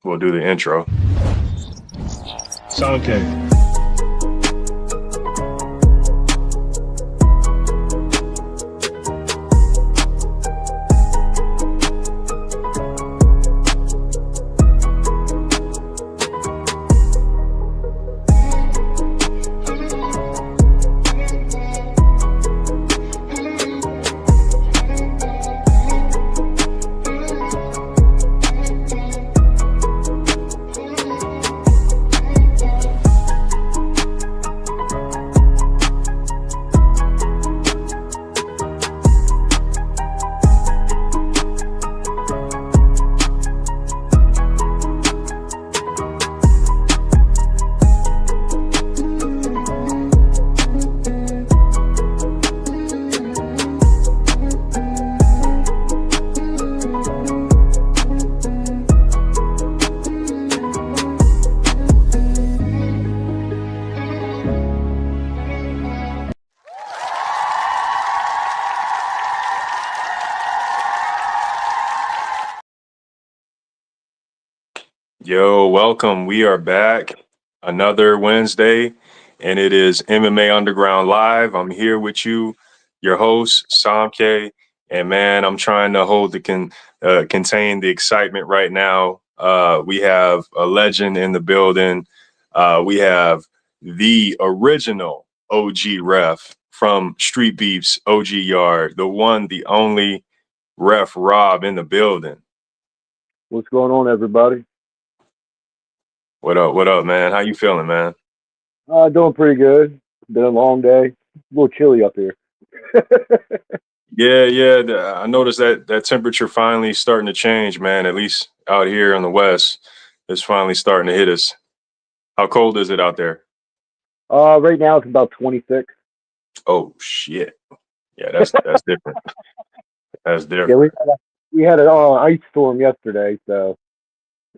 We'll do the intro. Sound okay. Yo, welcome. We are back another Wednesday, and it is MMA Underground Live. I'm here with you, your host, Samke, and man, I'm trying to hold contain the excitement right now. We have a legend in the building. We have the original OG ref from Streetbeefs, OG Yard, the one, the only ref Rob in the building. What's going on, everybody? What up? What up, man? How you feeling, man? Doing pretty good. Been a long day. A little chilly up here. Yeah. I noticed that temperature finally starting to change, man. At least out here in the West, it's finally starting to hit us. How cold is it out there? Right now it's about 26. Oh shit. Yeah, that's different. That's different. Yeah, we had an ice storm yesterday, so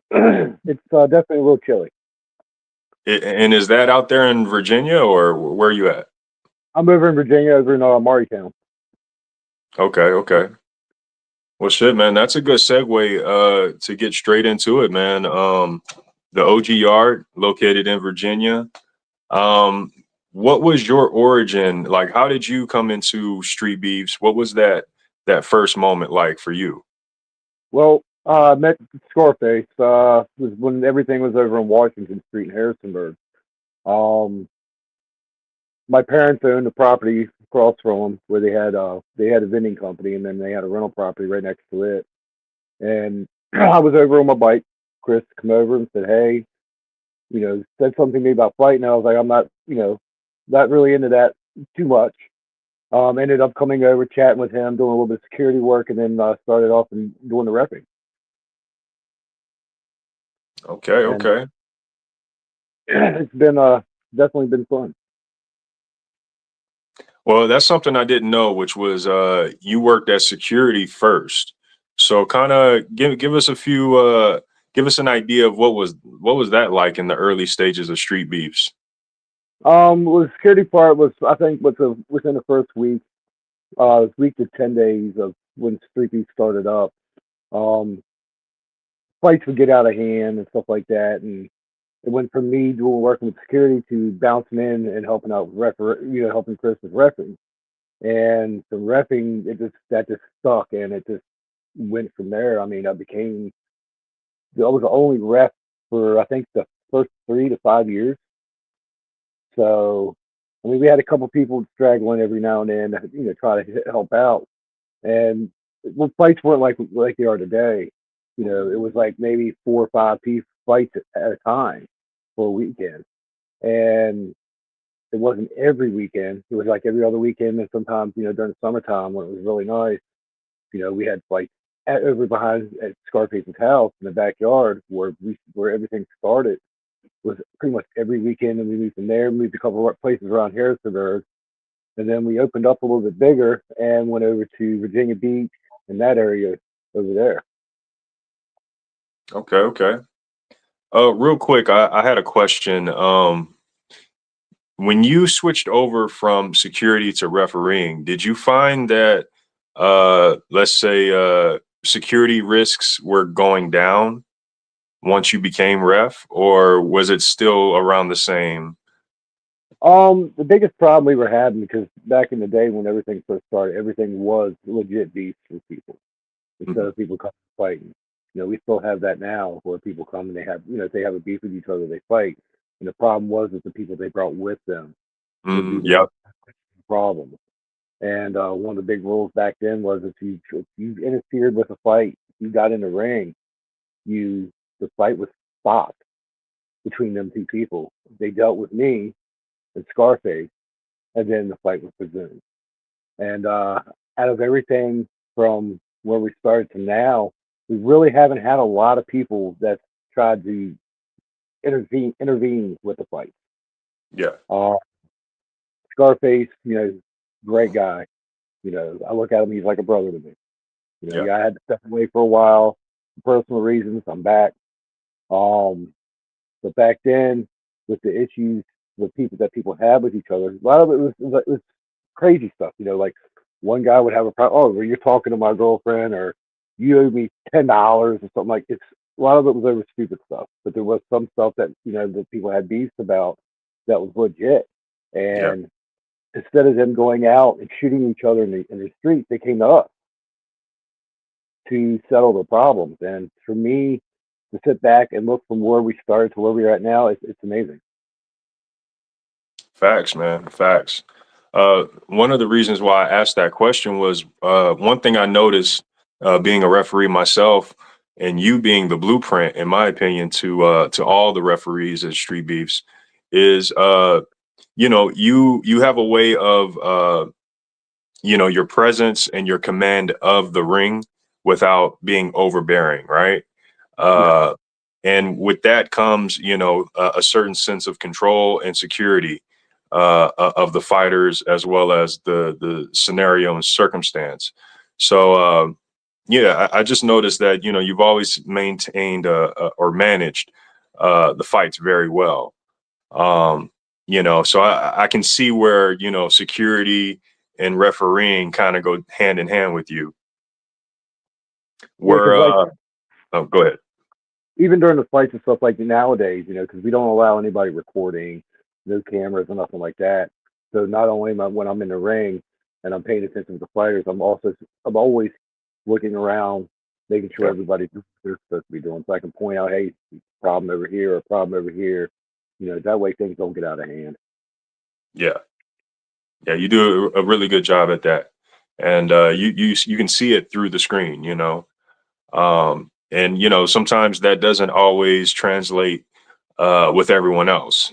it's definitely a little chilly. And is that out there in Virginia or where are you at? I'm over in Virginia, over in Martytown. Okay. Well, shit, man, that's a good segue to get straight into it, man. The OG Yard, located in Virginia. What was your origin? Like, how did you come into Streetbeefs? What was that first moment like for you? Well, I met Scarface. Was when everything was over on Washington Street in Harrisonburg. My parents owned a property across from them where they had a vending company, and then they had a rental property right next to it. And I was over on my bike. Chris come over and said, "Hey, said something to me about fighting." I was like, "I'm not, not really into that too much." Ended up coming over, chatting with him, doing a little bit of security work, and then started off and doing the repping. Okay. It's been definitely been fun. Well, that's something I didn't know, which was you worked as security first. So kind of give us give us an idea of what was that like in the early stages of Streetbeefs. Well, the security part was, I think, within the first week, week to 10 days of when Street Beef started up. Fights would get out of hand and stuff like that, and it went from me working with security to bouncing in and helping out helping Chris with reffing. And the reffing, that just stuck, and it just went from there. I mean, I was the only ref for, I think, the first 3 to 5 years. So, I mean, we had a couple people straggling every now and then, try to help out. And fights weren't like they are today. It was like maybe 4 or 5 piece fights at a time for a weekend. And it wasn't every weekend. It was like every other weekend. And sometimes, during the summertime when it was really nice, we had fights over behind at Scarface's house in the backyard where everything started. Was pretty much every weekend, and we moved from there, moved a couple of places around Harrisonburg, and then we opened up a little bit bigger and went over to Virginia Beach and that area over there. Okay. Real quick, I had a question. When you switched over from security to refereeing, did you find that , let's say, security risks were going down? once you became ref, or was it still around the same? The biggest problem we were having, because back in the day when everything first started, everything was legit beef for people instead Mhm. of people coming fighting. We still have that now where people come and they have, if they have a beef with each other, they fight. And the problem was that the people they brought with them would be the Yep. ones problem. And one of the big rules back then was if you interfered with a fight, if you got in the ring, you the fight was stopped between them two people. They dealt with me and Scarface, and then the fight was resumed. And out of everything from where we started to now, we really haven't had a lot of people that tried to intervene with the fight. Yeah. Uh, Scarface, great guy. I look at him; he's like a brother to me. Yeah. Yeah, I had to step away for a while for personal reasons. I'm back. Um, but back then, with the issues with people had with each other, a lot of it was crazy stuff. Like one guy would have a problem. Oh, well, you're talking to my girlfriend, or you owe me $10 or something like. It's a lot of it was over stupid stuff, but there was some stuff that that people had beefs about that was legit. Yeah. And instead of them going out and shooting each other in the streets, they came to us to settle the problems. And for me to sit back and look from where we started to where we're at now, it's amazing. Facts, man. Facts. One of the reasons why I asked that question was one thing I noticed being a referee myself, and you being the blueprint, in my opinion, to all the referees at Street Beefs, is you have a way of your presence and your command of the ring without being overbearing, right? Yeah. Uh, and with that comes, a certain sense of control and security of the fighters as well as the scenario and circumstance. So, yeah, I just noticed that you've always maintained or managed the fights very well. Um, so I can see where security and refereeing kind of go hand in hand with you. Yeah, Where because like oh, go ahead. even during the fights and stuff like nowadays, because we don't allow anybody recording, no cameras or nothing like that. So not only am I when I'm in the ring and I'm paying attention to the fighters, I'm always looking around, making sure Yeah, everybody's doing what they're supposed to be doing, so I can point out, hey, problem over here or problem over here. That way things don't get out of hand. yeah. Yeah, you do a really good job at that, and you can see it through the screen. And sometimes that doesn't always translate with everyone else.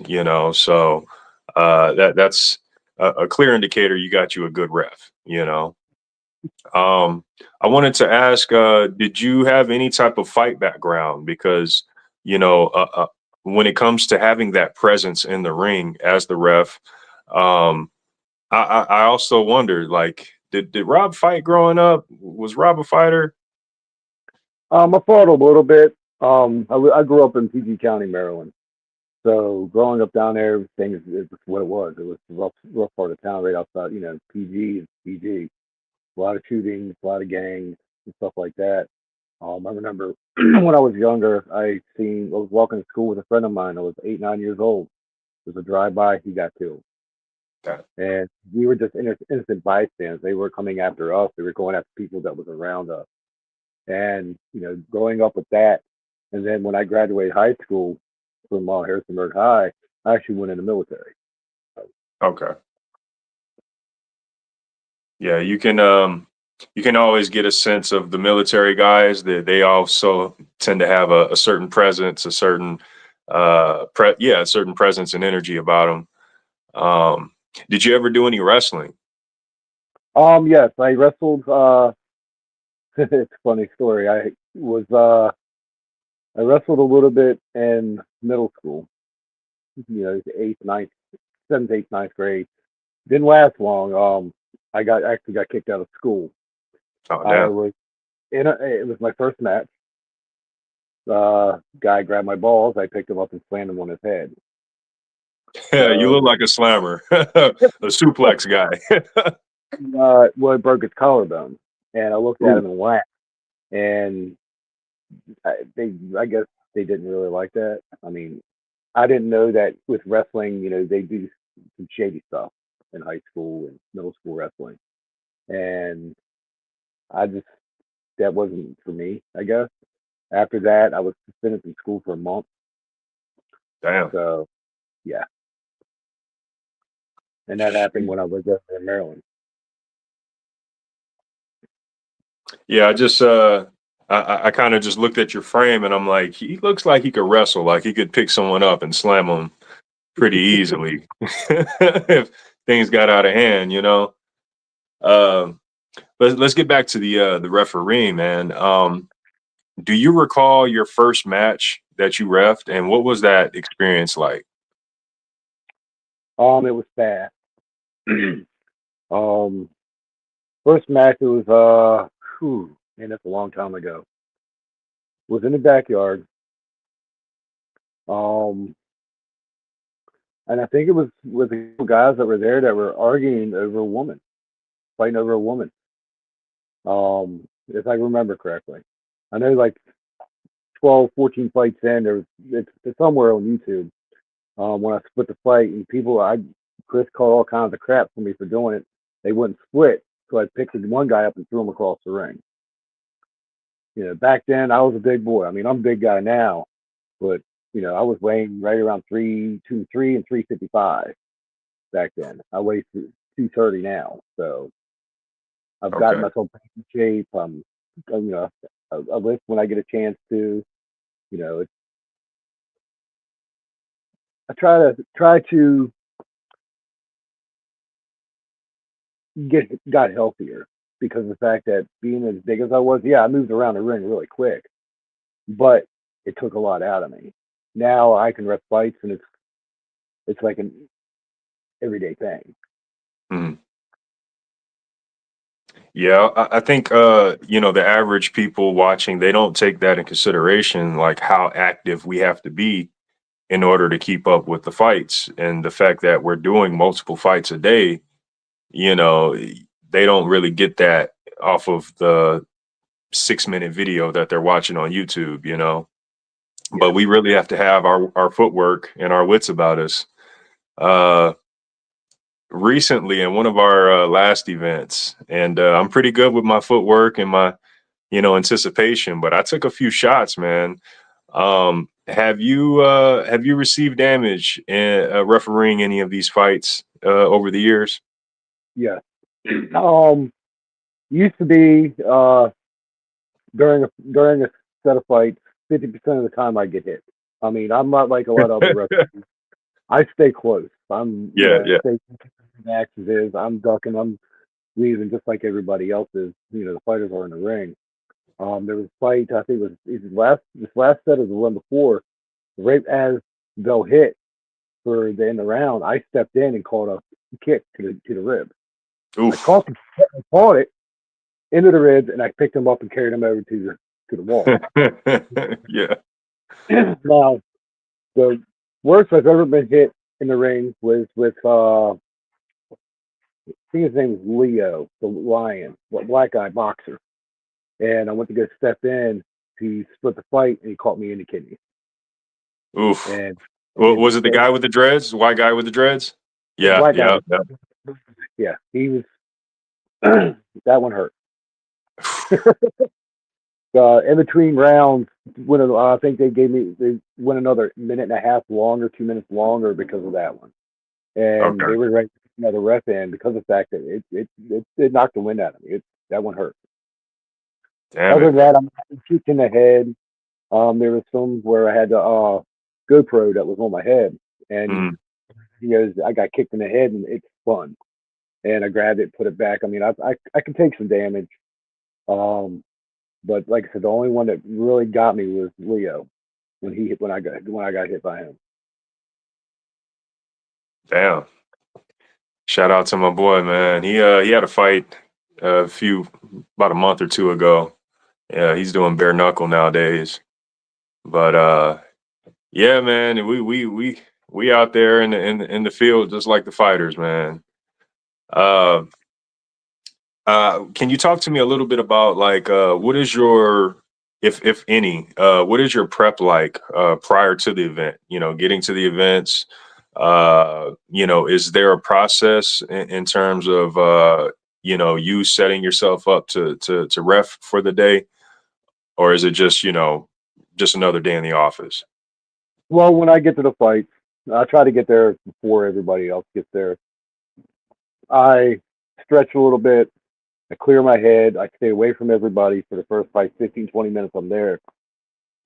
So that's a clear indicator you got you a good ref. I wanted to ask, did you have any type of fight background? Because when it comes to having that presence in the ring as the ref. Um, I also wondered, like, did Rob fight growing up? Was Rob a fighter? I fought a little bit. I grew up in PG County, Maryland. So growing up down there, everything is what it was. It was a rough part of town right outside. PG is PG. A lot of shootings, a lot of gangs and stuff like that. I remember when I was younger, I was walking to school with a friend of mine. I was 8, 9 years old. It was a drive-by. He got killed, Okay. and we were just innocent bystanders. They were coming after us. They were going after people that was around us. And growing up with that, and then when I graduated high school from Harrisonburg High, I actually went in the military. Okay. Yeah, you can always get a sense of the military guys that they also tend to have a certain presence, a certain a certain presence and energy about them. Did you ever do any wrestling? Yes, I wrestled. It's a funny story. I wrestled a little bit in middle school. Eighth, ninth, seventh, eighth, ninth grade. Didn't last long. I actually got kicked out of school. Oh, I damn. was it was my first match. Guy grabbed my balls. I picked him up and slammed him on his head. Yeah, you look So, like a slammer, a suplex guy. well, it broke his collarbone, and I looked at Ooh. him and laughed. And I guess they didn't really like that. I mean, I didn't know that with wrestling, they do some shady stuff in high school and middle school wrestling, and I just that wasn't for me. I guess after that, I was suspended from school for a month. Damn. So yeah, and that happened when I was up in Maryland. Yeah, I just I kind of just looked at your frame and I'm like, he looks like he could wrestle, like he could pick someone up and slam them pretty easily if things got out of hand, you know. Um, but let's get back to the referee, man. Do you recall your first match that you refed, and what was that experience like? It was bad. um, First match it was man, that's a long time ago. Was in the backyard. Um, and I think it was with the guys that were there that were arguing over a woman, fighting over a woman. If I remember correctly. I know like 12, 14 fights in, it's somewhere on YouTube. When I split the fight and Chris called all kinds of crap for me for doing it. They wouldn't split, so I picked one guy up and threw him across the ring. Back then I was a big boy. I mean, I'm a big guy now, but I was weighing right around 323 and 355 back then. I weigh 230 now, so I've gotten Okay. myself back in shape. I lift when I get a chance to. You know, it's, I try to got healthier because of the fact that being as big as I was, yeah, I moved around the ring really quick, but it took a lot out of me. Now I can ref fights, and it's like an everyday thing. Mhm. Yeah, I think the average people watching, they don't take that in consideration, like how active we have to be in order to keep up with the fights, and the fact that we're doing multiple fights a day. You know, they don't really get that off of the 6 minute video that they're watching on YouTube, you know. But Yeah, we really have to have our footwork and our wits about us. Uh, Recently in one of our last events, and I'm pretty good with my footwork and my anticipation, but I took a few shots, man. Have you received damage in refereeing any of these fights over the years? yeah. Used to be during a set of fights, 50% of the time I get hit. I mean, I'm not like a lot of other referees. I stay close. Yeah, I yeah. stay the axis is. I'm ducking. I'm leaving just like everybody else is. The fighters are in the ring. There was a fight. I think this last set of the one before. Right as they'll hit for the end of the round, I stepped in and called a kick to the rib. I Oof. caught it into the ribs, and I picked him up and carried him over to the wall. Yeah. Now, the worst I've ever been hit in the ring was with I think his name was Leo, the Lion, black guy boxer. And I went to go step in to split the fight, and he caught me in the kidney. Oof. And Well, it was just it the guy with the dreads? The white guy with the dreads? the Yeah, black guy. yeah, yeah. Yeah, he was. That one hurt. In between rounds, I think they went another minute and a half longer, 2 minutes longer because of that one, and Okay. they were ready to put another ref in because of the fact that it knocked the wind out of me. That one hurt. Damn Other it. than that, I'm kicked in the head. There was some where I had the GoPro that was on my head, and Mm. he goes, I got kicked in the head, and it's fun. And I grabbed it, put it back. I mean, I can take some damage. Um, but like I said, the only one that really got me was Leo when I got hit by him. Damn. Shout out to my boy, man. He had a fight about a month or two ago. Yeah, he's doing bare knuckle nowadays. But yeah, man, we out there in the field just like the fighters, man. Uh, can you talk to me a little bit about like what is your if any, what is your prep like prior to the event? Getting to the events. Is there a process in terms of you setting yourself up to ref for the day, or is it just another day in the office? Well, when I get to the fight, I try to get there before everybody else gets there. I stretch a little bit. I clear my head. I stay away from everybody for the first like 15, 20 minutes I'm there.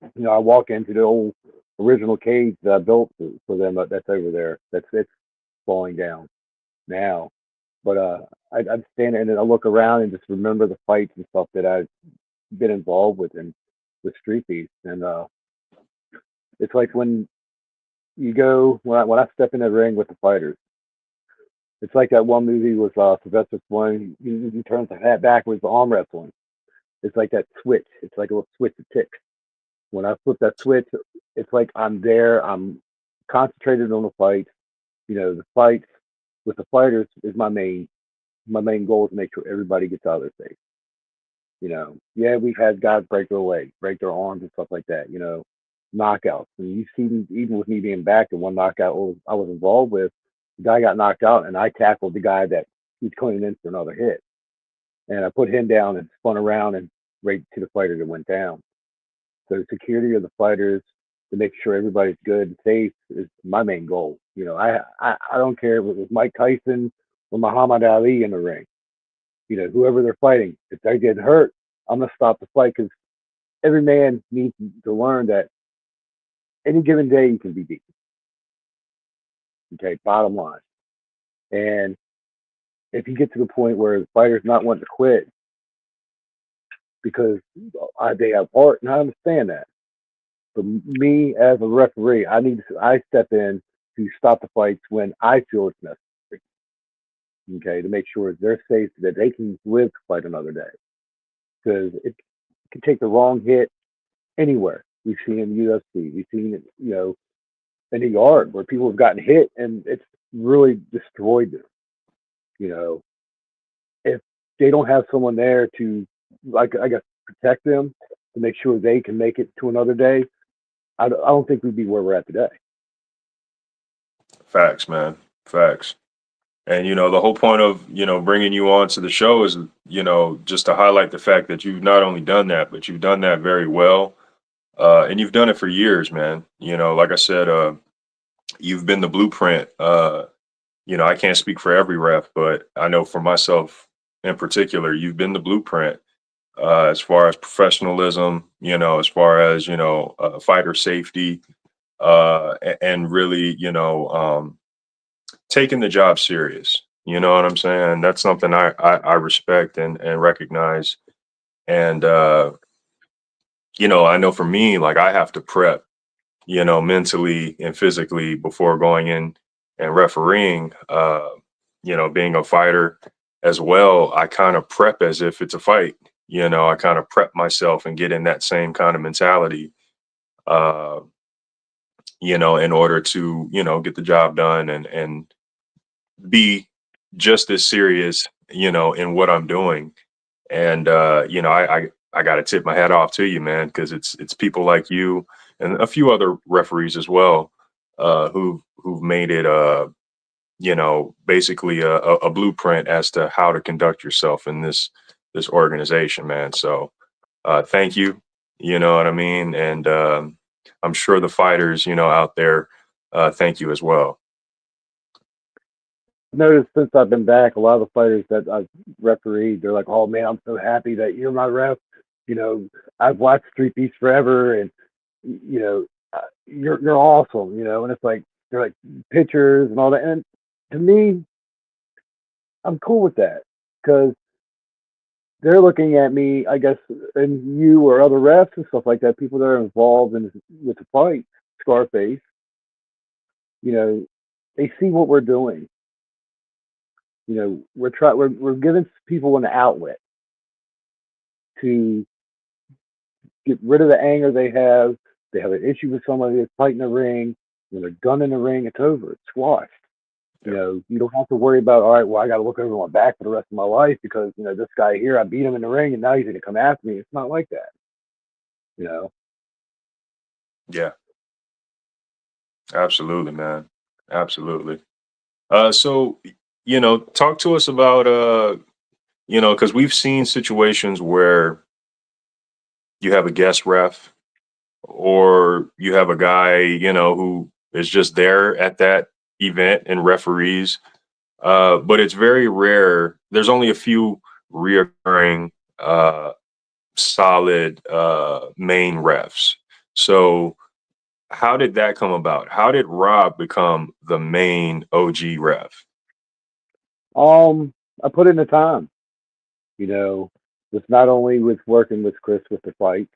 I walk into the old original cage that I built for them that's over there. It's falling down now. But I'd stand there and then I look around and just remember the fights and stuff that I've been involved with Streetbeefs. And it's like when you go, when I step in the ring with the fighters, it's like that one movie with Sylvester Stallone. He turns the hat backwards, the arm wrestling. It's like that switch. It's like a little switch to tick. When I flip that switch, it's like I'm there. I'm concentrated on the fight. The fight with the fighters is my main goal is to make sure everybody gets out of their face. Yeah, we've had guys break their legs, break their arms, and stuff like that. Knockouts. And you see, even with me being back, the one knockout I was involved with, the guy got knocked out, and I tackled the guy that he's coming in for another hit, and I put him down and spun around and right to the fighter that went down. So the security of the fighters to make sure everybody's good and safe is my main goal. I don't care if it was Mike Tyson or Muhammad Ali in the ring. Whoever they're fighting, if they get hurt, I'm gonna stop the fight because every man needs to learn that any given day you can be beaten. Okay, bottom line. And if you get to the point where the fighter's not wanting to quit because they have heart, and I understand that. But me as a referee, I step in to stop the fights when I feel it's necessary. Okay, to make sure they're safe, that they can live to fight another day. Because it can take the wrong hit anywhere. We've seen in UFC, we've seen it, in the yard where people have gotten hit and it's really destroyed them. You know, if they don't have someone there to, like, I guess, protect them to make sure they can make it to another day, I don't think we'd be where we're at today. Facts, man. Facts. And the whole point of bringing you on to the show is just to highlight the fact that you've not only done that, but you've done that very well, and you've done it for years, man. Like I said, you've been the blueprint. I can't speak for every ref, but I know for myself in particular, you've been the blueprint as far as professionalism. As far as fighter safety, and really, taking the job serious. You know what I'm saying? That's something I respect and recognize. And, I know for me, like I have to prep, mentally and physically before going in and refereeing, being a fighter as well. I kind of prep as if it's a fight. I kind of prep myself and get in that same kind of mentality, uh, in order to, get the job done and be just as serious, in what I'm doing. And I got to tip my hat off to you, man, because it's people like you and a few other referees as well, who've made it basically a blueprint as to how to conduct yourself in this organization, man. So thank you. You know what I mean? And I'm sure the fighters, out there, thank you as well. I've noticed since I've been back, a lot of the fighters that I've refereed, they're like, "Oh man, I'm so happy that you're my ref." You know, I've watched Street Beefs forever, and you're awesome. And it's like they're like pictures and all that. And to me, I'm cool with that because they're looking at me, I guess, and you or other refs and stuff like that, people that are involved in with the fight, Scarface. You know, they see what we're doing. We're giving people an outlet to get rid of the anger they have. They have an issue with somebody that's fighting the ring. When they're done in the ring, it's over. It's squashed. You don't have to worry about, all right, well, I got to look over my back for the rest of my life because, this guy here, I beat him in the ring and now he's going to come after me. It's not like that. You know, Yeah, absolutely, man. Absolutely. So, talk to us about, because we've seen situations where you have a guest ref or you have a guy, who is just there at that event and referees. But it's very rare. There's only a few reoccurring, solid, main refs. So, how did that come about? How did Rob become the main OG ref? I put in the time. You know, it's not only with working with Chris with the fight.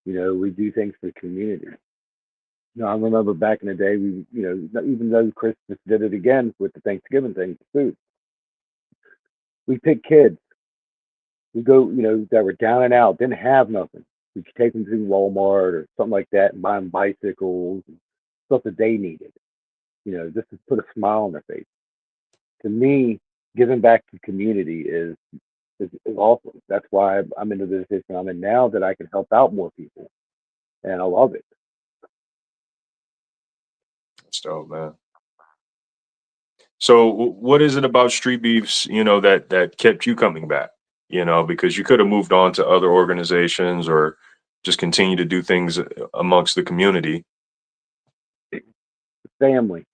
We do things for the community. I remember back in the day, even though Chris just did it again with the Thanksgiving thing, food, we picked kids. We go, that were down and out, didn't have nothing. We could take them to Walmart or something like that and buy them bicycles and stuff that they needed, just to put a smile on their face. To me, giving back to the community is awesome. That's why I'm in the position I'm in now, that I can help out more people, and I love it. That's dope, man. So, what is it about Street Beefs, that kept you coming back? Because you could have moved on to other organizations or just continue to do things amongst the community. Family.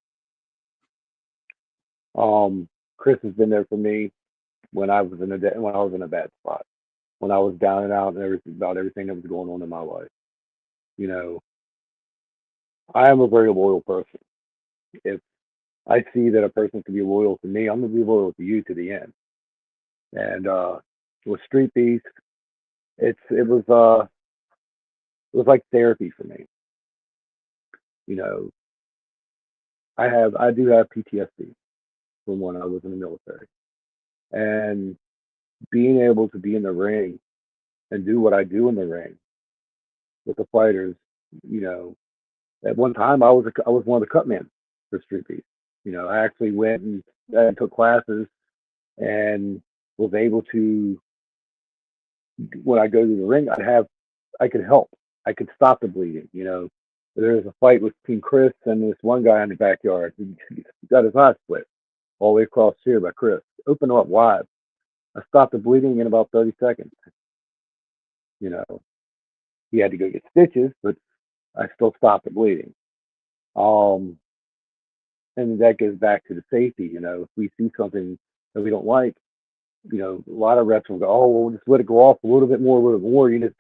Chris has been there for me when I was in a bad spot, when I was down and out and everything that was going on in my life. You know, I am a very loyal person. If I see that a person can be loyal to me, I'm gonna be loyal to you to the end. And with Street Beast, it was like therapy for me. You know, I do have PTSD from when I was in the military, and being able to be in the ring and do what I do in the ring with the fighters. You know, at one time I was one of the cut men for Street Beast. I actually went and took classes and was able to, when I go to the ring, I could help. I could stop the bleeding. There was a fight between Chris and this one guy in the backyard. He got his eye split all the way across here by Chris. Opened him up wide. I stopped the bleeding in about 30 seconds. You know, he had to go get stitches, but I still stopped the bleeding. Um, and that goes back to the safety. If we see something that we don't like, a lot of reps will go, "Oh, well, just let it go off a little bit more,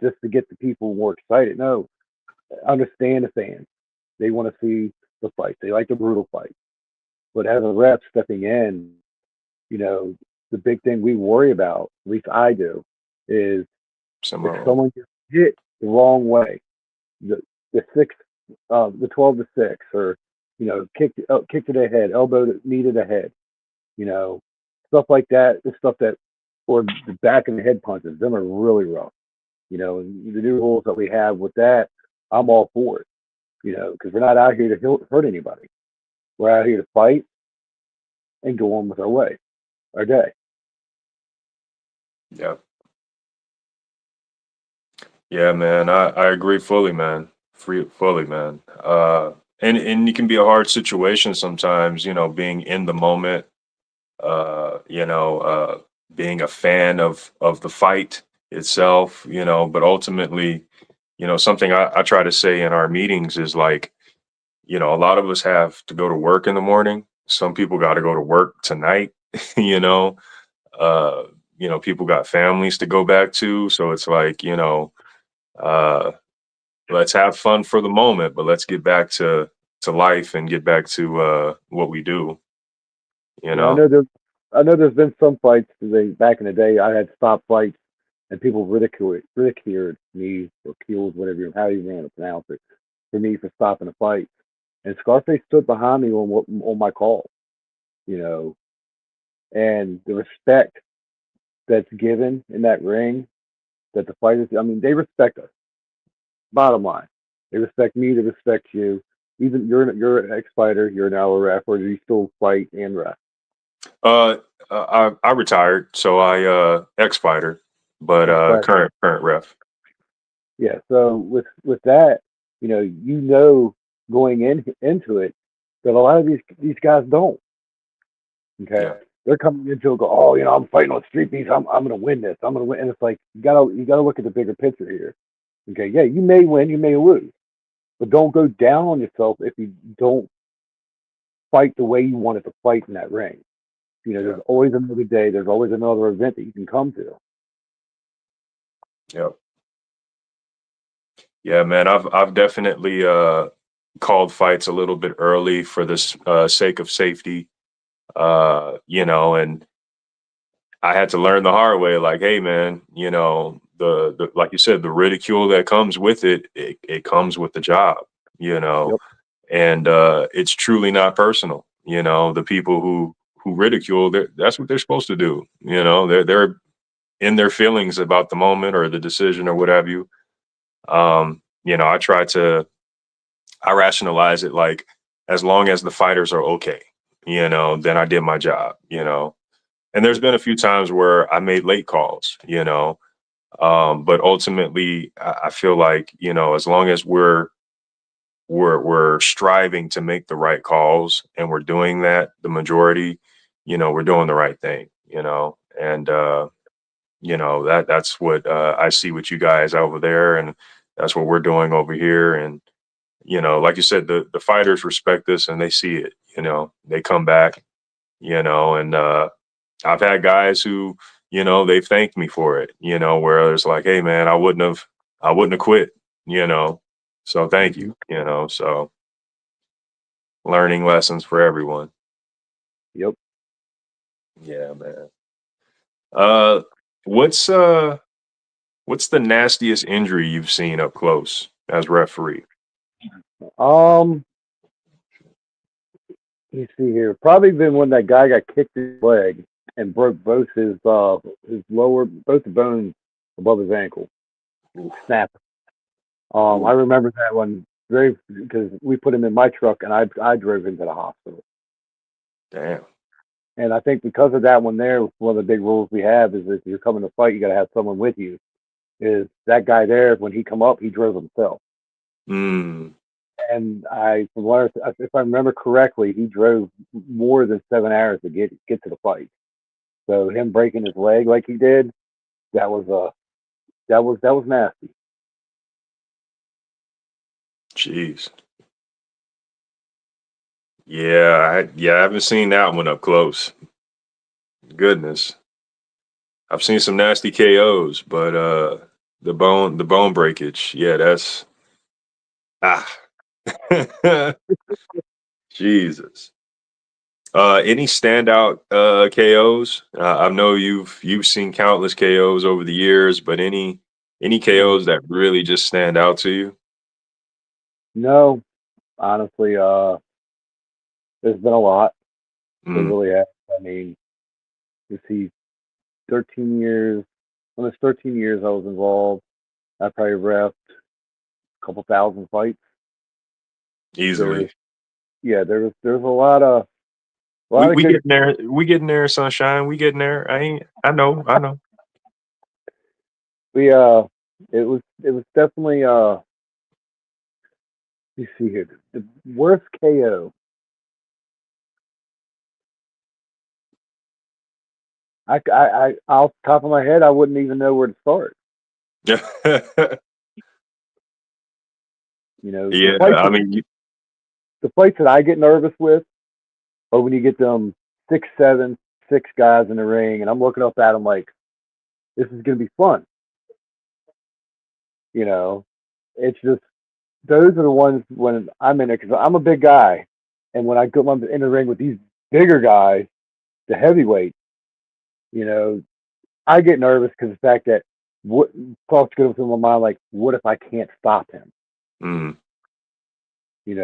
just to get the people more excited." No, understand the fans. They want to see the fight. They like the brutal fight. But as a rep stepping in, you know, the big thing we worry about, at least I do, is if Similarly. someone gets hit the wrong way, the the six, the 12 to 6, or kick to the head, elbow to knee to the head, you know, stuff like that. The stuff that, or the back of the head punches, them are really rough. And the new rules that we have with that, I'm all for it. Because we're not out here to hurt anybody. We're out here to fight and go on with our day. Yeah. Yeah, man. I agree fully, man. Fully, man. And it can be a hard situation sometimes, being in the moment, being a fan of the fight itself, but ultimately, something I try to say in our meetings is like, a lot of us have to go to work in the morning. Some people got to go to work tonight, you know. Uh, people got families to go back to. So it's like, uh, let's have fun for the moment, but let's get back to life and get back to what we do, you Yeah, know. I know there's been some fights back in the day. I had stopped fights and people ridiculed me, or killed, whatever, how you want to pronounce it, for me for stopping a fight. And Scarface stood behind me on my call, you know, and the respect that's given in that ring, that the fighters, I mean, they respect us. Bottom line, they respect me. They respect you. Even you're an ex-fighter. You're now a ref, or do you still fight and ref? Uh, I retired, so I ex-fighter, but Ex-fighter. current ref. Yeah. So with that, going into it that a lot of these guys don't. Okay. Yeah. They're coming into it, go, oh, I'm fighting on street beefs. I'm gonna win this. I'm gonna win. And it's like you gotta look at the bigger picture here. Okay. Yeah, you may win, you may lose, but don't go down on yourself if you don't fight the way you wanted to fight in that ring. Yeah. There's always another day. There's always another event that you can come to. Yeah. Yeah, man. I've definitely called fights a little bit early for this sake of safety. And I had to learn the hard way, like, hey, man, the like you said, the ridicule that comes with it comes with the job, you know, Yep. and it's truly not personal. The people who ridicule, that's what they're supposed to do. They're in their feelings about the moment or the decision or what have you. I rationalize it like, as long as the fighters are okay, then I did my job, and there's been a few times where I made late calls, but ultimately I feel like, as long as we're striving to make the right calls and we're doing that, the majority, we're doing the right thing, and that's what I see with you guys over there, and that's what we're doing over here. And like you said, the fighters respect this and they see it, they come back, and I've had guys who, they've thanked me for it, where it's like, hey man, I wouldn't have quit, so thank Hmm. you, so learning lessons for everyone. Yep. Yeah, man. Uh, what's uh, what's the nastiest injury you've seen up close as referee? Um, let me see here. Probably been when that guy got kicked in his leg and broke his lower both the bones above his ankle. Oof, Snap. I oof, remember that one very because we put him in my truck and I drove him to the hospital. damn. And I think because of that one there, one of the big rules we have is if you're coming to fight, you got to have someone with you. Is that guy there? When he come up, he drove himself. Mm, And if I remember correctly, he drove more than 7 hours to get to the fight. So him breaking his leg like he did, that was that was nasty. jeez. Yeah, I haven't seen that one up close. Goodness. I've seen some nasty KOs, but the bone breakage, yeah, that's ah. Jesus. Any standout KOs? I know you've seen countless KOs over the years, but any Mhm. KOs that really just stand out to you? No, honestly, there's been a lot. There Mm, really has. I mean, you see, 13 years. Almost 13 years I was involved. I probably ref a couple thousand fights. There easily. was, yeah, there was a We lot of we good. getting there. We getting there, sunshine. We getting there. I know. I know. We it was definitely you see here the worst KO. Off the top of my head, I wouldn't even know where to start. The Yeah, fights I mean, the fights that I get nervous with are when you get them 6'7", 6 guys in the ring, and I'm looking up at them like this is gonna be fun. You know, it's just those are the ones when I'm in it because I'm a big guy, and when I go in the ring with these bigger guys, the heavyweight, you know, I get nervous because the fact that what thoughts go through my mind like, what if I can't stop him? mm,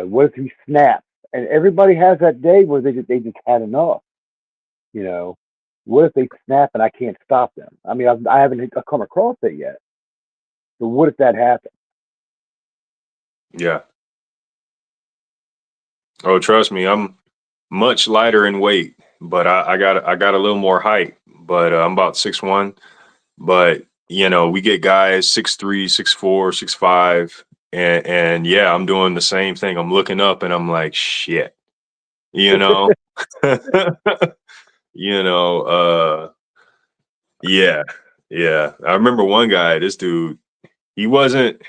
What if he snaps? And everybody has that day where they just had enough. You know, what if they snap and I can't stop them? I mean, I haven't come across it yet. But what if that happens? yeah. Oh, trust me, I'm much lighter in weight, but I got a little more height. But I'm about 6'1". But we get guys 6'3", 6'4", 6'5", and yeah, I'm doing the same thing. I'm looking up and I'm like, shit, you know, you know, yeah, yeah. I remember one guy, this dude, he wasn't,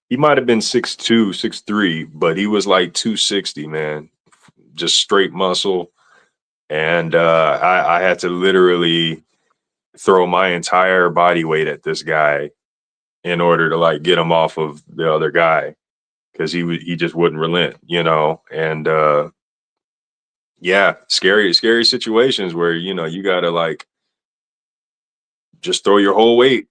he might have been 6'2", 6'3", but he was like 260, man, just straight muscle. And I had to literally throw my entire body weight at this guy in order to like get him off of the other guy because he just wouldn't relent, and yeah, scary situations where you gotta like just throw your whole weight,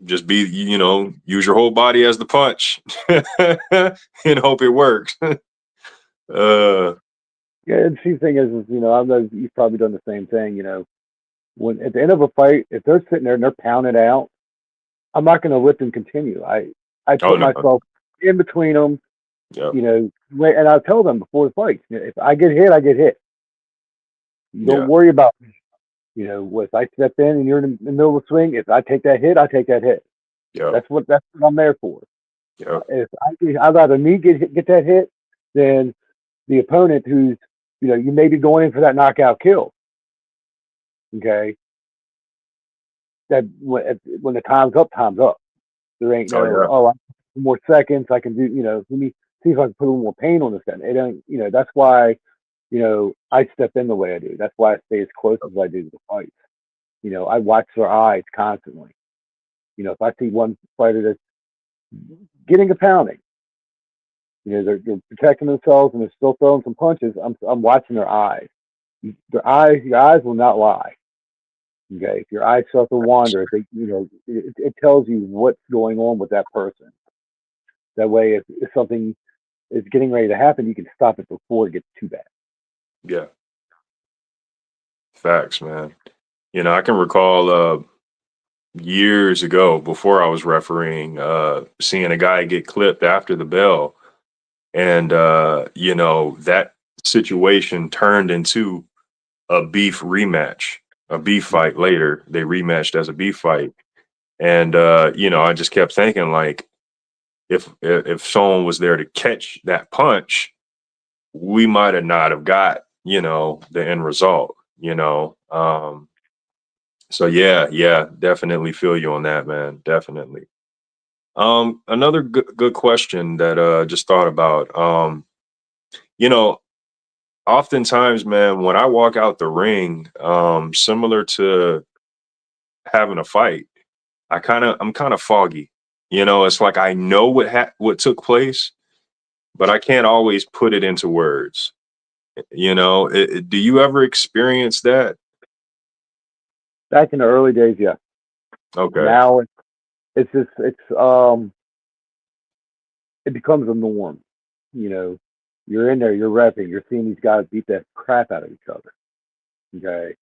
just be use your whole body as the punch and hope it works. Yeah, and the thing is, I know you've probably done the same thing. When at the end of a fight, if they're sitting there and they're pounding out, I'm not going to let them continue. I Oh put no. myself in between them, Yep. and I tell them before the fight, if I get hit, I get hit. You don't Yeah. worry about me. If I step in and you're in the middle of the swing, if I take that hit, I take that hit. Yep. That's what I'm there for. Yep. If I'd rather me get that hit than the opponent who's you may be going in for that knockout kill. Okay, that when the time's up, time's up. There ain't Oh no yeah. I more seconds I can do. Let me see if I can put a little more pain on this guy. It ain't. That's why I step in the way I do. That's why I stay as close as I do to the fights. I watch their eyes constantly. If I see one fighter that's getting a pounding, they're protecting themselves and they're still throwing some punches. I'm watching their eyes. Your eyes will not lie. Okay, if your eyes start to wander, if they, it tells you what's going on with that person. That way, if something is getting ready to happen, you can stop it before it gets too bad. Yeah. Facts, man. I can recall years ago before I was refereeing, seeing a guy get clipped after the bell. And, that situation turned into a beef rematch, a beef fight later. They rematched as a beef fight. And, I just kept thinking, like, if someone was there to catch that punch, we might have not have got, the end result, so yeah, definitely feel you on that, man. Definitely. Another good question that just thought about. You know, oftentimes, man, when I walk out the ring, similar to having a fight, I'm kind of foggy. It's like I know what took place, but I can't always put it into words. Do you ever experience that? Back in the early days, yeah. Okay. Now it's just it becomes a norm. You know, you're in there, you're repping, you're seeing these guys beat the crap out of each other. Okay.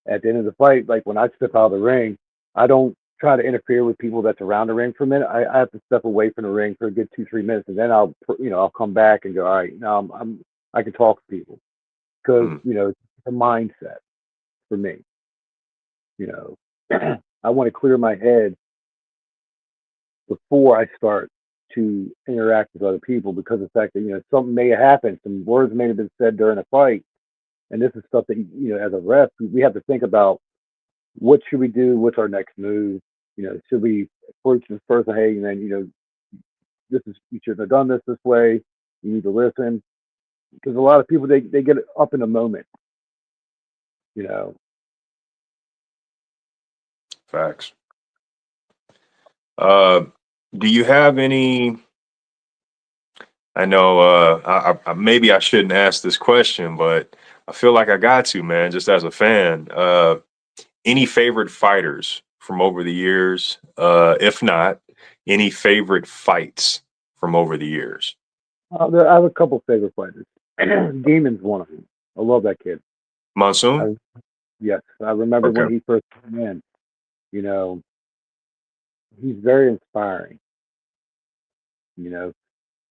At the end of the fight, like when I step out of the ring, I don't try to interfere with people that's around the ring for a minute. I have to step away from the ring for a good 2 3 minutes, and then I'll come back and go. All right, now I can talk to people because Mm, it's a mindset for me. You know, I want to clear my head before I start to interact with other people because of the fact that something may have happened, some words may have been said during a fight, and this is stuff that as a ref we have to think about. What should we do? What's our next move? Should we approach this person? Hey, man, this is you should have done this way. You need to listen because a lot of people they get up in a moment. You know, facts. Uh, do you have any? I know. Maybe I shouldn't ask this question, but I feel like I got to, man. Just as a fan, any favorite fighters from over the years? If not, any favorite fights from over the years? I have a couple favorite fighters. Demon's one of them. I love that kid. Monsoon. I, yes, I remember Okay. when he first came in. You know, he's very inspiring. You know,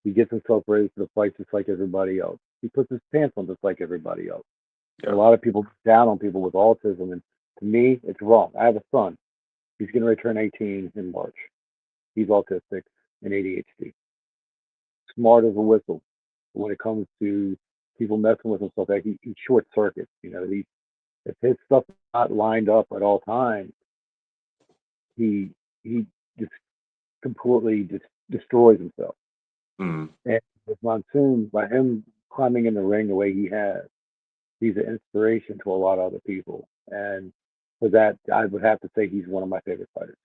he gets himself ready for the fight just like everybody else. He puts his pants on just like everybody else. A Yeah. lot of people look down on people with autism, and to me, it's wrong. I have a son. He's getting ready to turn 18 in March. He's autistic and ADHD. Smart as a whistle. But when it comes to people messing with him stuff, like he short circuits. If his stuff is not lined up at all times, he he just completely destroys himself. Mm. And with Monsoon, by him climbing in the ring the way he has, he's an inspiration to a lot of other people. And for that, I would have to say he's one of my favorite fighters.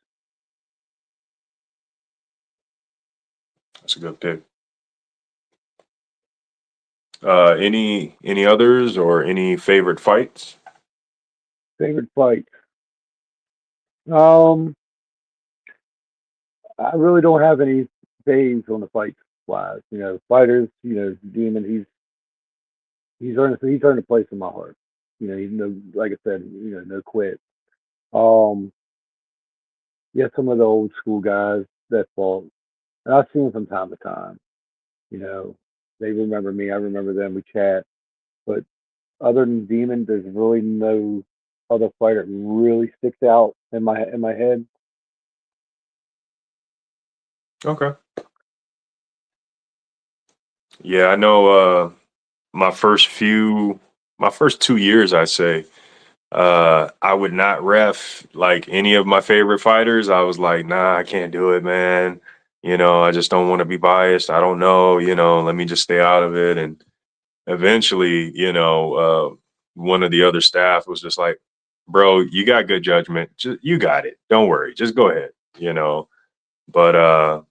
That's a good pick. Any others or any favorite fights? Favorite fight? Um, I really don't have any faves on the fight wise. Fighters. Demon. He's earned a place in my heart. He's no, like I said, no quit. Um, yeah, some of the old school guys that fought, and I've seen them from time to time. You know, they remember me. I remember them. We chat. But other than Demon, there's really no other fighter that really sticks out in my head. Okay. Yeah, I know. My first 2 years, I say, I would not ref like any of my favorite fighters. I was like, nah, I can't do it, man. I just don't want to be biased. I don't know. Let me just stay out of it. And eventually, one of the other staff was just like, bro, you got good judgment. You got it. Don't worry. Just go ahead. But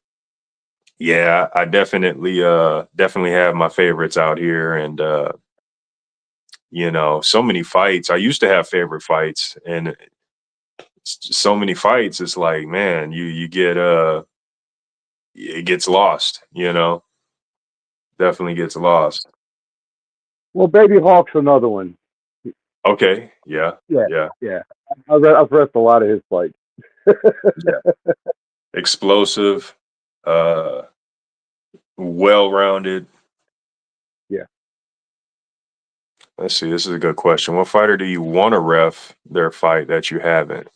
yeah, I definitely have my favorites out here, and so many fights. I used to have favorite fights, and so many fights. It's like, man, you get it gets lost. Definitely gets lost. Well, Baby Hawk's another one. Okay, yeah, Yeah, yeah, yeah. I've read a lot of his fights. yeah. Explosive, uh, well-rounded. Yeah. Let's see. This is a good question. What fighter do you want to ref their fight that you haven't?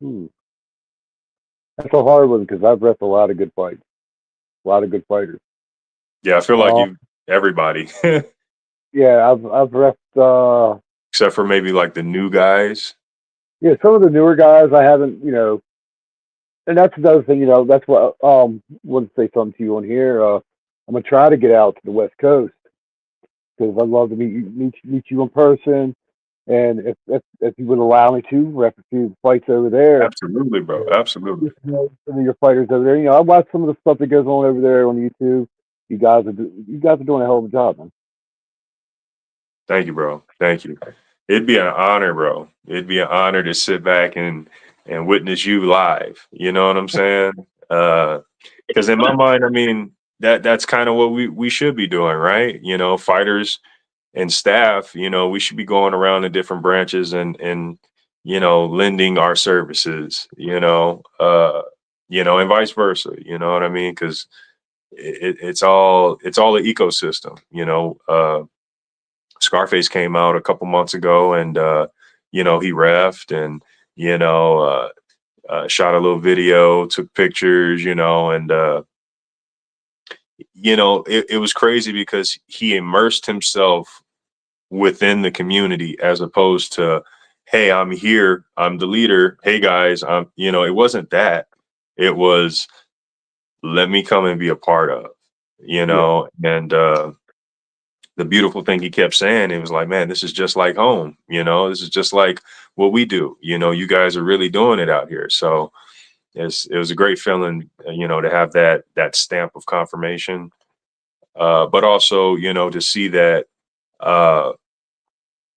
Hmm. That's a hard one because I've read a lot of good fights, a lot of good fighters. Yeah, I feel like Uh, you everybody, yeah, I've read except for maybe like the new guys. yeah, some of the newer guys I haven't, and that's another thing, that's what want to say something to you on here. I'm gonna try to get out to the West Coast because I'd love to meet you in person, and if you would allow me to ref a few fights over there, Absolutely, bro. uh, Absolutely. just to know some of your fighters over there. I watch some of the stuff that goes on over there on YouTube. You guys are doing a hell of a job, man. Thank you, bro. Thank you. It'd be an honor, bro. It'd be an honor to sit back and witness you live. You know what I'm saying? Because in my mind, I mean that's kind of what we should be doing, right? Fighters and staff. We should be going around the different branches and lending our services. And vice versa. You know what I mean? Because it's all an ecosystem. Scarface came out a couple months ago, and he refed and you know uh, shot a little video, took pictures, and it was crazy because he immersed himself within the community as opposed to, hey, I'm here, I'm the leader, hey guys, it wasn't that. It was, let me come and be a part of, Yeah, and the beautiful thing he kept saying, it was like, man, this is just like home. This is just like what we do. You guys are really doing it out here. So it was a great feeling, to have that stamp of confirmation, but also, to see that uh,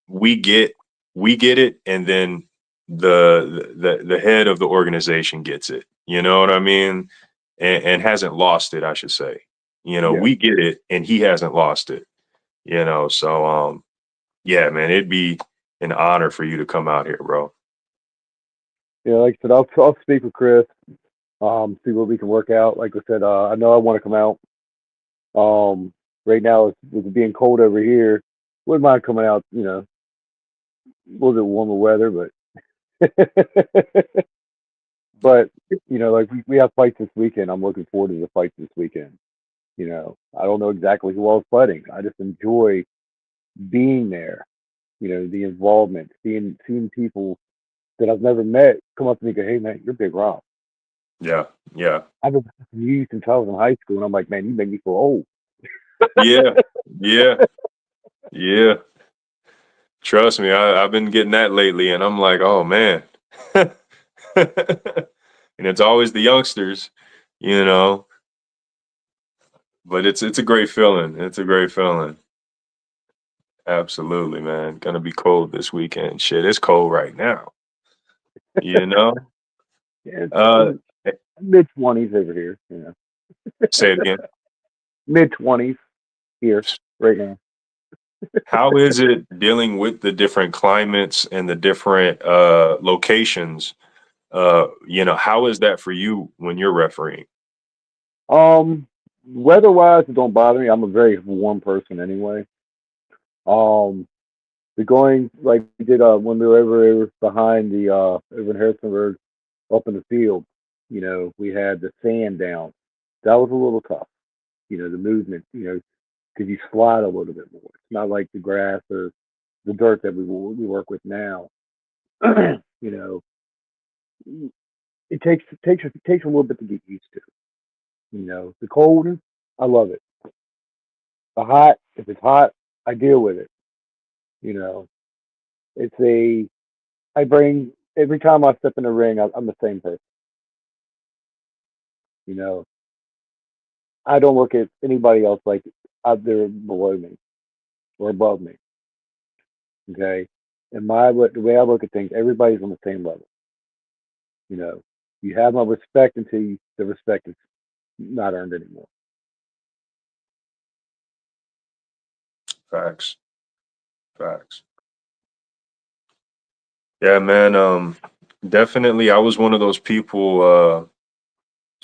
we get we get it, and then the head of the organization gets it. You know what I mean? And hasn't lost it, I should say. yeah, We get it, and he hasn't lost it. So yeah, man, it'd be an honor for you to come out here, bro. yeah. Like I said, I'll speak with Chris. See what we can work out. Like I said, I know I want to come out. Right now with it being cold over here, wouldn't mind coming out. A little bit warmer weather, but But like we have fights this weekend. I'm looking forward to the fights this weekend. I don't know exactly who all's fighting. I just enjoy being there. The involvement, seeing people that I've never met come up to me and go, "Hey man, you're Big Rob. Yeah, yeah, I've been watching you since I was in high school," and I'm like, "Man, you make me feel old." yeah, yeah, yeah. Trust me, I've been getting that lately, and I'm like, oh man. And it's always the youngsters, you know. But it's a great feeling. It's a great feeling. Absolutely, man. Gonna be cold this weekend. Shit, it's cold right now. You know. Yeah, Uh, it's mid-20s over here. say it again. Mid-20s here right now. How is it dealing with the different climates and the different locations? How is that for you when you're refereeing? Weather-wise, it don't bother me. I'm a very warm person anyway. Um, the going like we did when we were over behind the over in Harrisonburg up in the field. We had the sand down. That was a little tough. The movement. Because you slide a little bit more. It's not like the grass or the dirt that we work with now. you know, it takes a little bit to get used to. The cold, I love it. The hot, if it's hot, I deal with it. You know, it's a I bring every time I step in the ring, I'm the same person. You know, I don't look at anybody else like out there below me or above me. Okay, and the way I look at things, everybody's on the same level. You know, you have my respect until the respect is not earned anymore. Facts, facts. Yeah, man. Definitely. I was one of those people.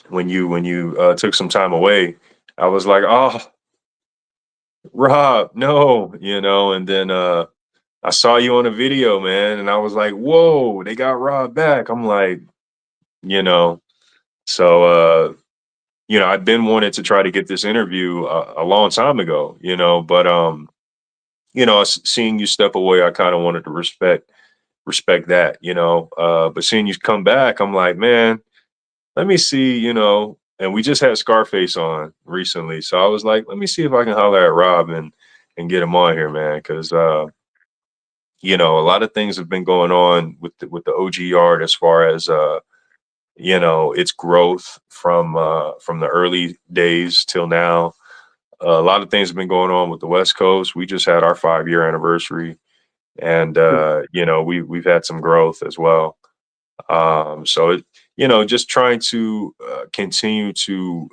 When you took some time away, I was like, oh, Rob, no, and then I saw you on a video, man, and I was like, whoa, they got Rob back. I'm like, you know, so I'd been wanted to try to get this interview a long time ago, but seeing you step away, I kind of wanted to respect that, but seeing you come back, I'm like, man, let me see, and we just had Scarface on recently. So I was like, let me see if I can holler at Rob and get him on here, man. Cause, a lot of things have been going on with the OG yard as far as, its growth from the early days till now. A lot of things have been going on with the West Coast. We just had our 5-year anniversary, and we've had some growth as well. Just trying to continue to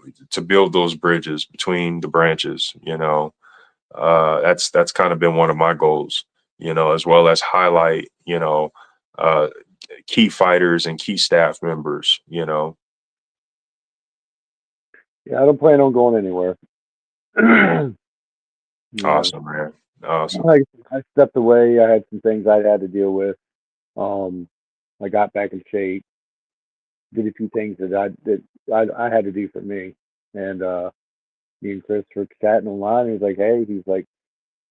build those bridges between the branches. That's kind of been one of my goals. As well as highlight uh, key fighters and key staff members. Yeah, I don't plan on going anywhere. you know, Awesome, man. Awesome. like I stepped away. I had some things I had to deal with. Um, I got back in shape. Did a few things that I had to do for me. And me and Chris were chatting online. He's like, "Hey," he's like,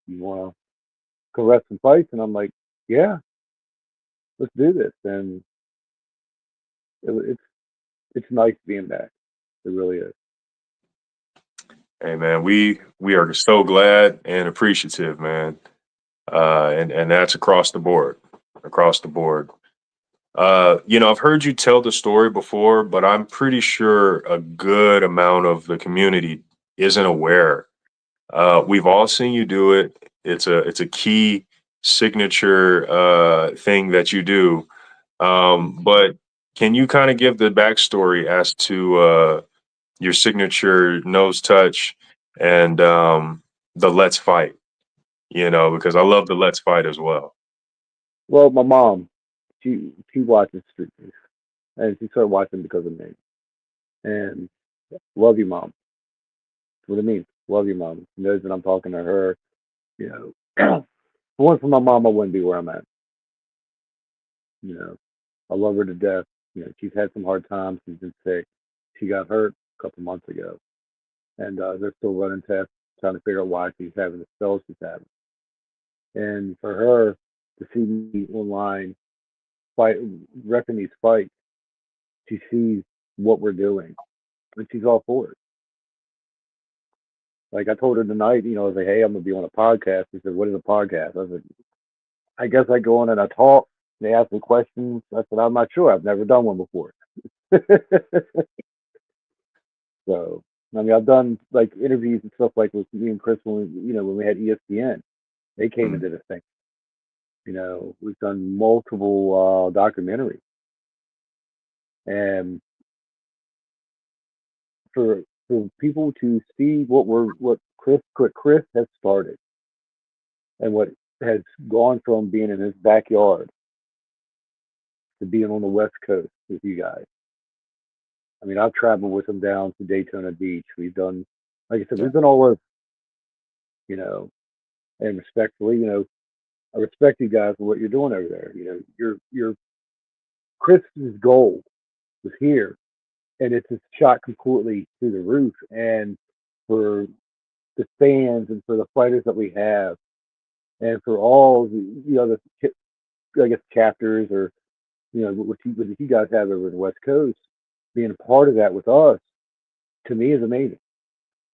"You want to go rest some fights?" And I'm like, "Yeah, let's do this." And it's nice being back. It really is. Hey, man, we are so glad and appreciative, man. And that's across the board, across the board. I've heard you tell the story before, but I'm pretty sure a good amount of the community isn't aware. We've all seen you do it. It's a key signature thing that you do. But can you kind of give the backstory as to your signature nose touch and the let's fight? Because I love the let's fight as well. Well, my mom, she watches Streetbeefs, and she started watching because of me. And love you, mom. That's what it means. Love you, mom. She knows that I'm talking to her. You know, if it wasn't for my mom, I wouldn't be where I'm at. You know. I love her to death. She's had some hard times. She's been sick. She got hurt a couple months ago, and they're still running tests, trying to figure out why she's having the spells she's having. And for her to see me online fight, repping these fights, she sees what we're doing, and she's all for it. Like I told her tonight, I was like, "Hey, I'm gonna be on a podcast." She said, "What is a podcast?" I said, "I guess I go on and I talk. They ask me questions." I said, "I'm not sure. I've never done one before." So, I mean, I've done like interviews and stuff like with me and Chris when we had ESPN. They came and Mm. did a thing. We've done multiple documentaries, and for people to see what Chris has started and what has gone from being in his backyard to being on the West Coast with you guys. I mean, I've traveled with him down to Daytona Beach. We've done, like I said, Yeah. we've been all over, you know, and respectfully, I respect you guys for what you're doing over there. Your Chris's goal was here, and it's just shot completely through the roof. And for the fans and for the fighters that we have, and for all the other, I guess, chapters or what you guys have over the West Coast, being a part of that with us, to me is amazing.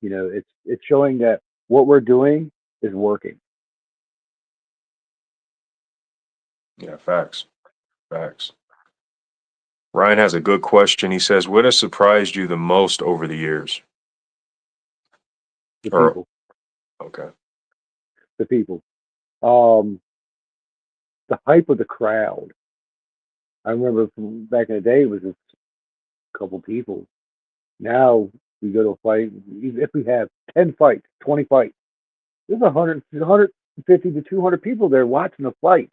It's showing that what we're doing is working. Yeah. Facts. Facts. Ryan has a good question. He says, "What has surprised you the most over the years?" The Or people, okay. the people, um, the hype of the crowd. I remember from back in the day, it was just a couple people. Now we go to a fight. Even if we have 10 fights, 20 fights, there's 150 to 200 people there watching the fight.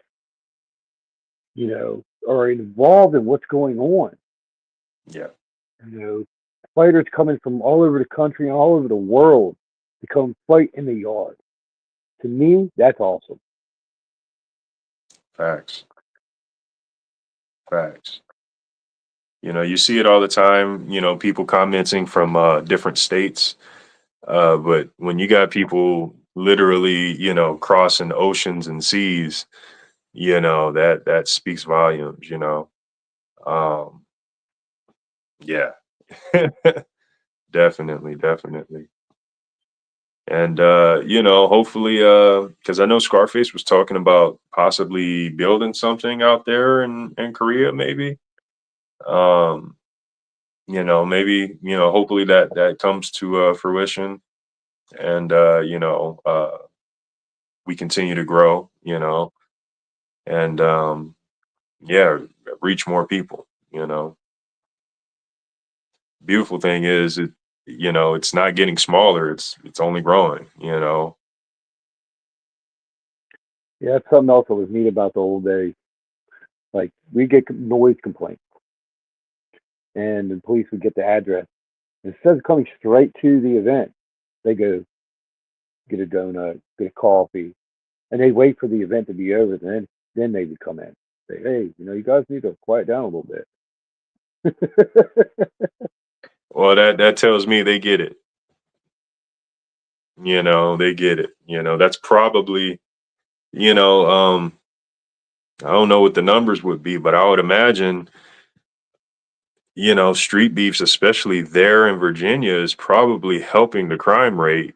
Are involved in what's going on. Yeah. You know, Fighters coming from all over the country and all over the world to come fight in the yard. To me, that's awesome. Facts. Facts. You see it all the time, people commenting from different states. But when you got people literally, crossing oceans and seas, that speaks volumes. Um, yeah, definitely, definitely. And hopefully, because I know Scarface was talking about possibly building something out there in Korea, maybe. Um, maybe, hopefully that comes to fruition, and we continue to grow, and yeah, reach more people. Beautiful thing is it's not getting smaller, it's only growing. Yeah, that's something else that was neat about the old days. Like we get noise complaints, and the police would get the address. Instead of coming straight to the event, they go get a donut, get a coffee, and they wait for the event to be over. Then they would come in, say, "Hey, you guys need to quiet down a little bit." Well, that tells me they get it. They get it. That's probably, you know um I don't know what the numbers would be, but I would imagine, street beefs, especially there in Virginia, is probably helping the crime rate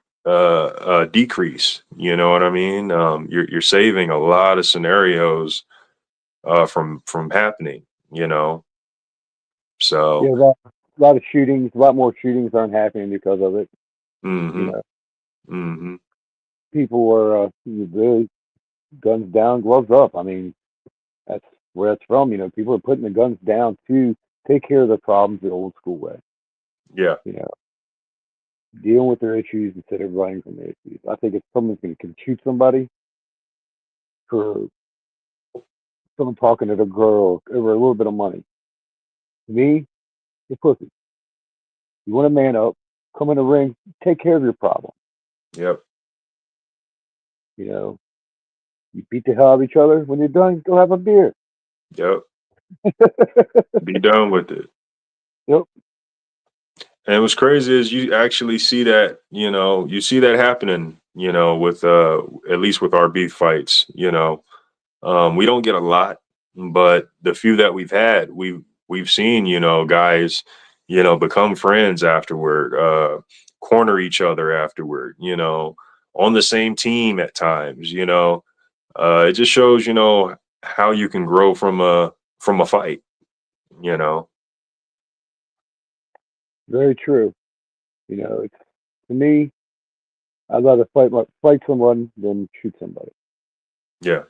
decrease. You know what I mean? You're saving a lot of scenarios from happening. You know, Yeah, so a lot of shootings, a lot more shootings aren't happening because of it. You hmm know, hmm People are really guns down, gloves up. I mean, that's where it's from. People are putting the guns down to take care of their problems the old school way. yeah, You know, Dealing with their issues instead of running from their issues. I think if someone can shoot somebody for someone talking to the girl over a little bit of money, to me, you're pussy. You want to man up, come in the ring, take care of your problem. yep, You know, you beat the hell out of each other. When you're done, go have a beer. yep, Be done with it. Yep. And what's crazy is you actually see that, you see that happening, with at least with our beef fights, we don't get a lot, but the few that we've had, we've seen, guys, become friends afterward, corner each other afterward, on the same team at times, it just shows, how you can grow from a fight, you know. Very true. It's to me, I'd rather fight someone than shoot somebody. Yeah.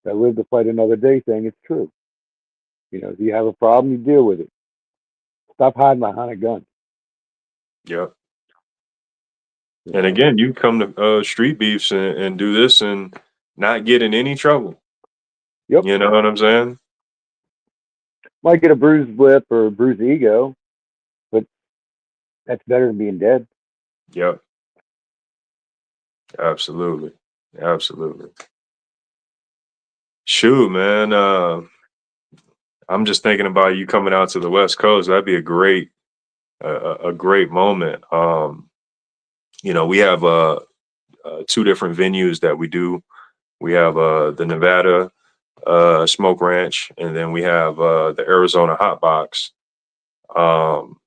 That live to fight another day thing. It's true. If you have a problem, you deal with it. Stop hiding behind a gun. Yep. You And know. again, you come to Street Beefs and do this and not get in any trouble. Yep. You know what I'm saying? Might get a bruised lip or a bruised ego, but that's better than being dead. Yep. Absolutely. Absolutely. Shoot, man. I'm just thinking about you coming out to the West Coast. That'd be a great moment. We have two different venues that we do. We have the Nevada Smoke Ranch, and then we have the Arizona Hot Box. Um,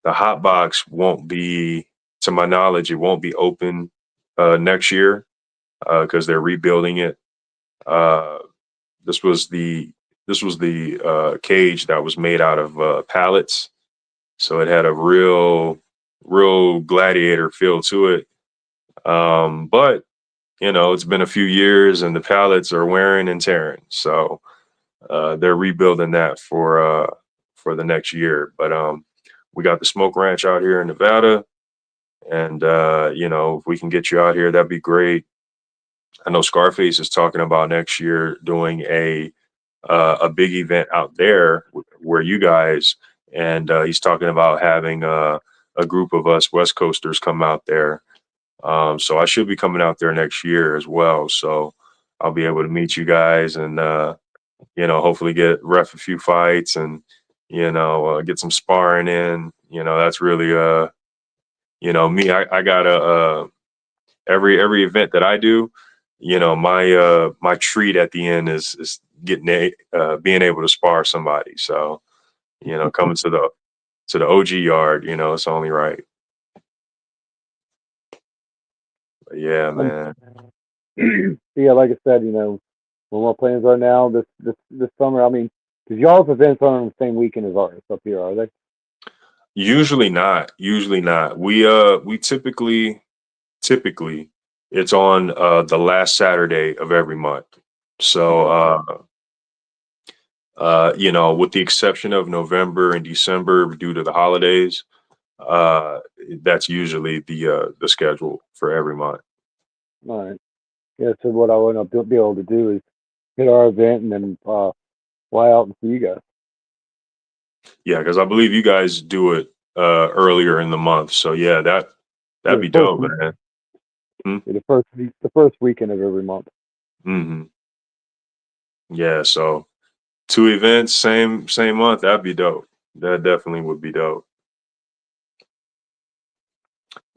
the Hot Box won't be, to my knowledge, it won't be open next year because they're rebuilding it. Uh, this was the cage that was made out of pallets, so it had a real gladiator feel to it. But it's been a few years, and the pallets are wearing and tearing, so they're rebuilding that for the next year. But we got the Smoke Ranch out here in Nevada, and if we can get you out here, that'd be great. I know Scarface is talking about next year doing a big event out there where you guys, and he's talking about having a group of us West Coasters come out there. So I should be coming out there next year as well. So I'll be able to meet you guys and hopefully get ref a few fights and get some sparring in. That's really me. I got a every event that I do. My treat at the end is getting being able to spar somebody. So coming to the OG yard, it's only right. But yeah, Um, man. yeah, like I said, what my plans are now this summer. I mean, because y'all's events aren't on the same weekend as ours up here, are they? Usually not. Usually not. We typically it's on the last Saturday of every month. So Okay. with the exception of November and December due to the holidays, uh that's usually the schedule for every month. All right. Yeah. So what I want to be able to do is hit our event and then fly out and see you guys. Yeah, because I believe you guys do it earlier in the month. So yeah, that'd Yeah, be dope, man. the first weekend of every month. Mm-hmm. Yeah, so two events, same month, that'd be dope. That definitely would be dope.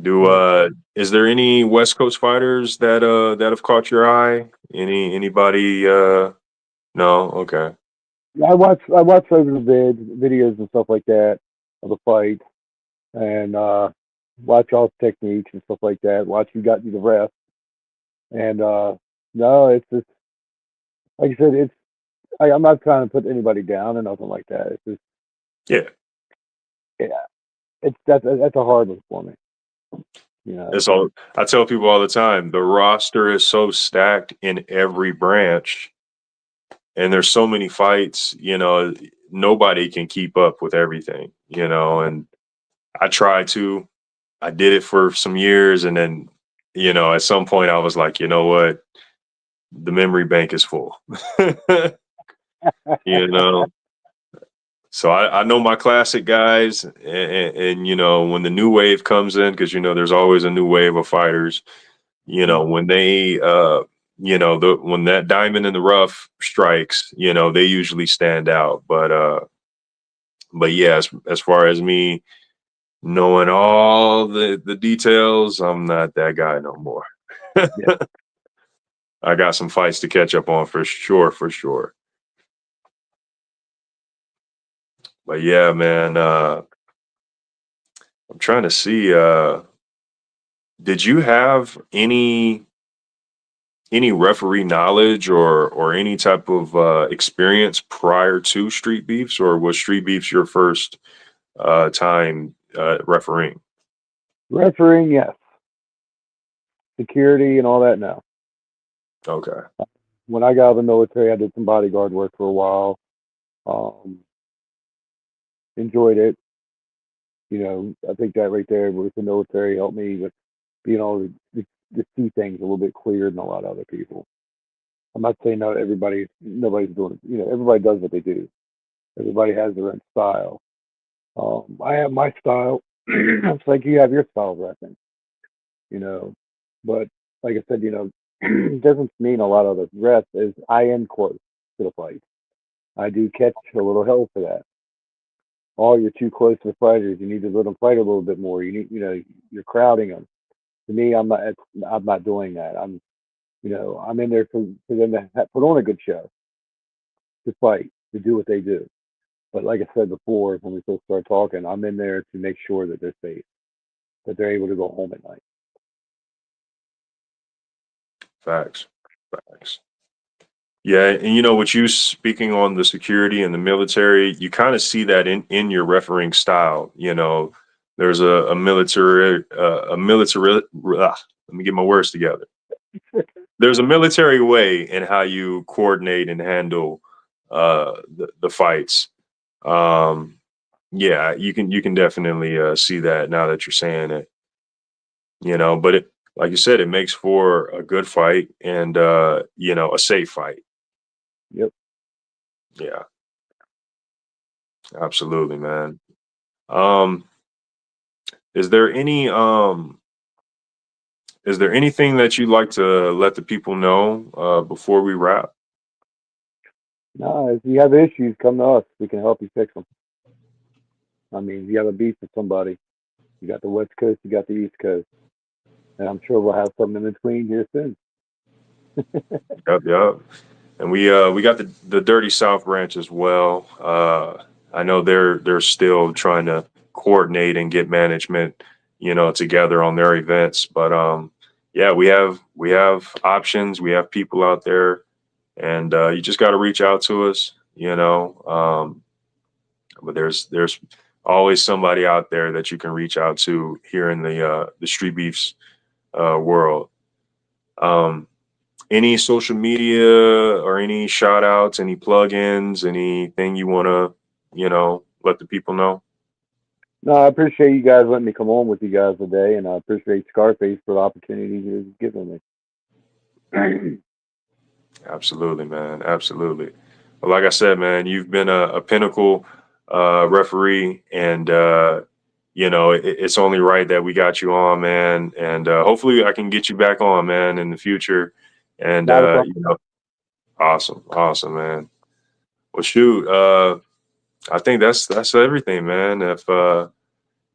Do is there any West Coast fighters that have caught your eye? Anybody no? Okay. Yeah, I watch over the videos and stuff like that of the fight, and watch all the techniques and stuff like that. Watch who got you the ref, and no, it's just like I said, I'm not trying to put anybody down or nothing like that. It's just Yeah. yeah, that's a hard one for me. You know, It's all I tell people all the time, the roster is so stacked in every branch and there's so many fights, nobody can keep up with everything, and I try to. I did it for some years and then, at some point I was like, you know what? The memory bank is full. you know. So I know my classic guys and when the new wave comes in, because there's always a new wave of fighters, when they when that diamond in the rough strikes, they usually stand out. But yeah, as far as me knowing all the details, I'm not that guy no more. Yeah. I got some fights to catch up on for sure, for sure. But yeah, man, I'm trying to see. Did you have any referee knowledge or any type of experience prior to Street Beefs, or was Street Beefs your first time refereeing? Refereeing, yes. Security and all that, no. Okay, When I got out of the military, I did some bodyguard work for a while. Um, Enjoyed it. I think that right there with the military helped me with being able to see things a little bit clearer than a lot of other people. I'm not saying nobody's doing it. Everybody does what they do. Everybody has their own style. I have my style. It's like you have your style of wrestling, you know. But like I said, it doesn't mean a lot of the rest is I am close to the fight. I do catch a little hell for that. Oh, you're too close to the fighters. You need to let them fight a little bit more. You're crowding them. To me, I'm not doing that. I'm in there for them to put on a good show, to fight, to do what they do. But like I said before, when we first started talking, I'm in there to make sure that they're safe, that they're able to go home at night. facts, facts. Yeah, and with you speaking on the security and the military, you kind of see that in your refereeing style. There's a military. Let me get my words together. There's a military way in how you coordinate and handle the fights. Um, yeah, you can definitely see that now that you're saying it. But like you said, it makes for a good fight and a safe fight. Yep. Yeah, absolutely, man. Um, is there any is there anything that you'd like to let the people know before we wrap? No, if you have issues, come to us. We can help you fix them. I mean, if you have a beef with somebody, you got the West Coast, you got the East Coast, and I'm sure we'll have something in between here soon. Yep, yep. And we got the Dirty South branch as well. I know they're still trying to coordinate and get management, together on their events. But yeah, we have options. We have people out there, and you just got to reach out to us. But there's always somebody out there that you can reach out to here in the Street Beefs world. Um, any social media or any shout outs, any plugins, anything you want to, let the people know? No, I appreciate you guys letting me come on with you guys today, and I appreciate Scarface for the opportunity he's given me. Absolutely, man. Absolutely. Well, like I said, man, you've been a pinnacle referee, and it's only right that we got you on, man. And hopefully, I can get you back on, man, in the future. And Not a problem. awesome, awesome, man. Well, shoot, I think that's everything, man.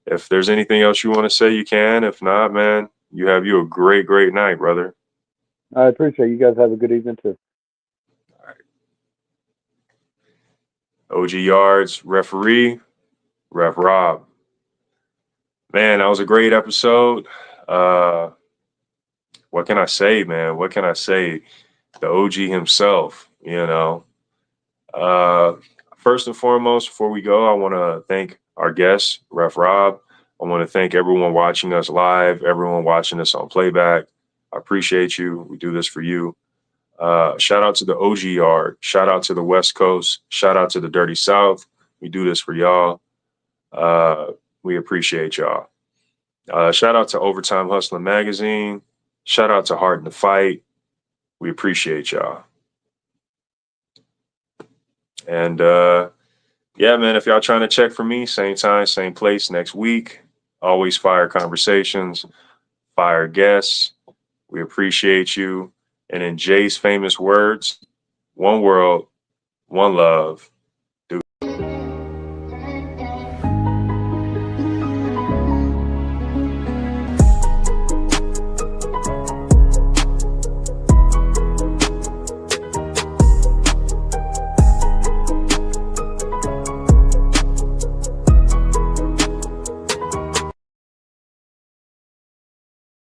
If there's anything else you want to say, you can. If not, man, you have a great, great night, brother. I appreciate you guys. Have a good evening too. OG Yards, referee, Ref Rob. Man, that was a great episode. Uh, what can I say, man? What can I say? The OG himself, Uh, first and foremost, before we go, I want to thank our guest, Ref Rob. I want to thank everyone watching us live, everyone watching us on playback. I appreciate you. We do this for you. Shout out to the OG Yard. Shout out to the West Coast. Shout out to the Dirty South. We do this for y'all. We appreciate y'all. Shout out to Overtime Hustling Magazine. Shout out to Heart in the Fight. We appreciate y'all. And yeah, man, if y'all trying to check for me, same time, same place next week. Always fire conversations, fire guests. We appreciate you. And in Jay's famous words, one world, one love,